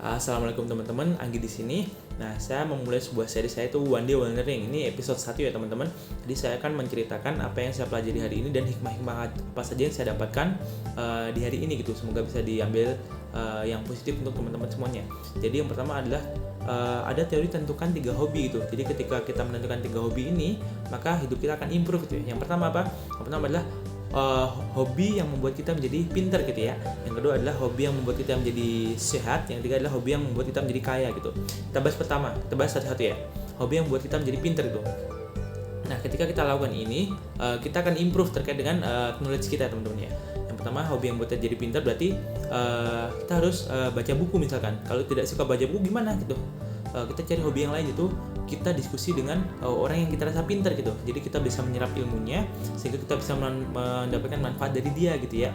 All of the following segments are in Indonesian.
Assalamualaikum teman-teman, Anggi di sini. Nah, saya memulai sebuah seri saya itu One Day One Learning. Ini episode 1 ya teman-teman. Jadi saya akan menceritakan apa yang saya pelajari hari ini dan hikmah-hikmah apa saja yang saya dapatkan di hari ini gitu. Semoga bisa diambil yang positif untuk teman-teman semuanya. Jadi yang pertama adalah ada teori tentukan 3 hobi gitu. Jadi ketika kita menentukan 3 hobi ini, maka hidup kita akan improve gitu ya. Yang pertama apa? Yang pertama adalah hobi yang membuat kita menjadi pintar gitu ya. Yang kedua adalah hobi yang membuat kita menjadi sehat. Yang ketiga adalah hobi yang membuat kita menjadi kaya gitu. Kita bahas satu-satu ya. Hobi yang membuat kita menjadi pintar gitu. Nah, ketika kita lakukan ini, kita akan improve terkait dengan knowledge kita teman-teman ya. Yang pertama, hobi yang membuat kita jadi pintar berarti kita harus baca buku misalkan. Kalau tidak suka baca buku gimana gitu? Kita cari hobi yang lain itu, kita diskusi dengan orang yang kita rasa pintar gitu. Jadi kita bisa menyerap ilmunya sehingga kita bisa mendapatkan manfaat dari dia gitu ya.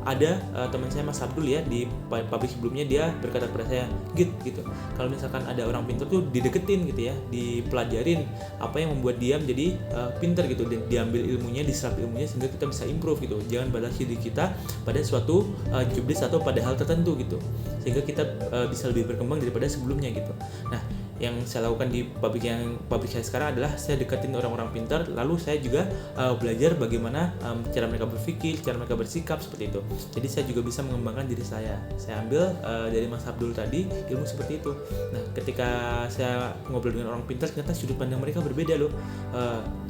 Ada teman saya Mas Abdul ya, di publik sebelumnya dia berkata kepada saya, gitu. Kalau misalkan ada orang pintar tuh dideketin gitu ya, dipelajarin apa yang membuat dia menjadi pintar gitu, dan diambil ilmunya, diserap ilmunya sehingga kita bisa improve gitu. Jangan batasi diri kita pada suatu jobdesk atau pada hal tertentu gitu, sehingga kita bisa lebih berkembang daripada sebelumnya gitu. Nah, yang saya lakukan di pabrik saya sekarang adalah saya deketin orang-orang pintar, lalu saya juga belajar bagaimana cara mereka berpikir, cara mereka bersikap seperti itu. Jadi saya juga bisa mengembangkan diri saya. Saya ambil dari Mas Abdul tadi ilmu seperti itu. Nah, ketika saya ngobrol dengan orang pintar, ternyata sudut pandang mereka berbeda loh.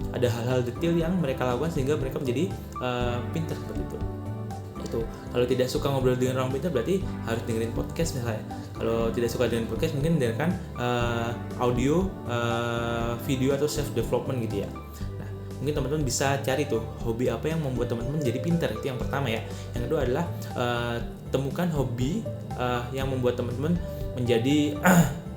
Ada hal-hal detail yang mereka lakukan sehingga mereka menjadi pintar seperti itu. Kalau tidak suka ngobrol dengan orang pintar berarti harus dengerin podcast misalnya. Kalau tidak suka dengan podcast mungkin dengarkan audio, video atau self development gitu ya. Nah, mungkin teman-teman bisa cari tuh hobi apa yang membuat teman-teman jadi pintar, itu yang pertama ya. Yang kedua adalah temukan hobi yang membuat teman-teman menjadi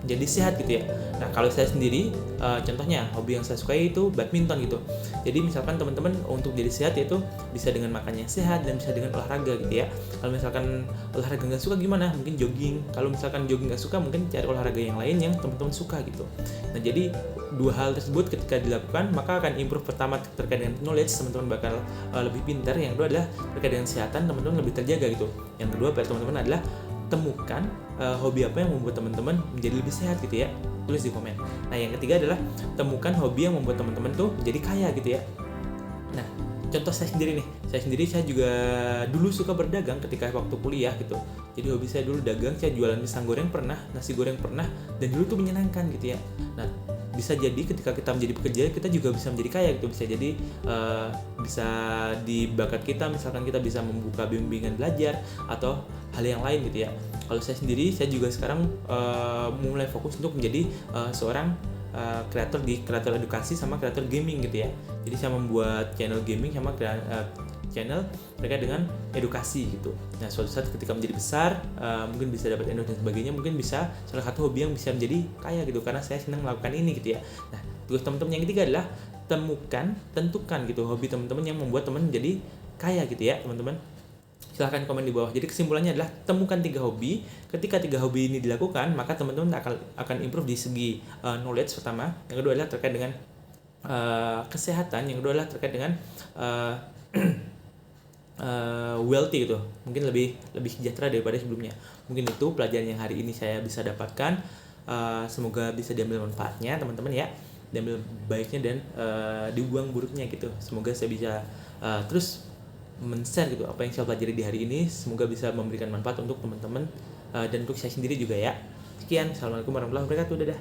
jadi sehat gitu ya. Nah, kalau saya sendiri contohnya hobi yang saya sukai itu badminton gitu. Jadi misalkan teman-teman untuk jadi sehat itu bisa dengan makannya sehat dan bisa dengan olahraga gitu ya. Kalau misalkan olahraga nggak suka gimana? Mungkin jogging. Kalau misalkan jogging nggak suka, mungkin cari olahraga yang lain yang teman-teman suka gitu. Nah, jadi dua hal tersebut ketika dilakukan maka akan improve. Pertama terkait dengan knowledge, teman-teman bakal lebih pintar. Yang kedua adalah terkait dengan kesehatan, teman-teman lebih terjaga gitu. Yang kedua buat teman-teman adalah temukan hobi apa yang membuat teman-teman menjadi lebih sehat gitu ya. Tulis di komen. Nah, yang ketiga adalah temukan hobi yang membuat teman-teman tuh jadi kaya gitu ya. Nah, contoh saya sendiri nih. Saya juga dulu suka berdagang ketika waktu kuliah gitu. Jadi hobi saya dulu dagang, saya jualan pisang goreng pernah, nasi goreng pernah, dan dulu tuh menyenangkan gitu ya. Nah, bisa jadi ketika kita menjadi pekerja kita juga bisa menjadi kaya gitu. Bisa jadi bisa di bakat kita, misalkan kita bisa membuka bimbingan belajar atau hal yang lain gitu ya. Kalau saya sendiri, saya juga sekarang mulai fokus untuk menjadi seorang kreator edukasi sama kreator gaming gitu ya. Jadi saya membuat channel gaming sama channel terkait dengan edukasi gitu. Nah, suatu saat ketika menjadi besar, mungkin bisa dapat endorse dan sebagainya, mungkin bisa salah satu hobi yang bisa menjadi kaya gitu, karena saya senang melakukan ini gitu ya. Nah, tugas teman-teman yang ketiga adalah tentukan gitu hobi teman-teman yang membuat teman menjadi kaya gitu ya, teman-teman. Silahkan komen di bawah. Jadi kesimpulannya adalah temukan 3 hobi. Ketika 3 hobi ini dilakukan, maka teman-teman akan improve di segi knowledge pertama. Yang kedua adalah terkait dengan kesehatan. Yang kedua adalah terkait dengan wealthy gitu. Mungkin lebih sejahtera daripada sebelumnya. Mungkin itu pelajaran yang hari ini saya bisa dapatkan. Semoga bisa diambil manfaatnya teman-teman ya. Diambil baiknya dan dibuang buruknya gitu. Semoga saya bisa terus men-share gitu apa yang saya pelajari di hari ini. Semoga bisa memberikan manfaat untuk teman-teman dan untuk saya sendiri juga ya. Sekian, assalamualaikum warahmatullahi wabarakatuh. Dadah.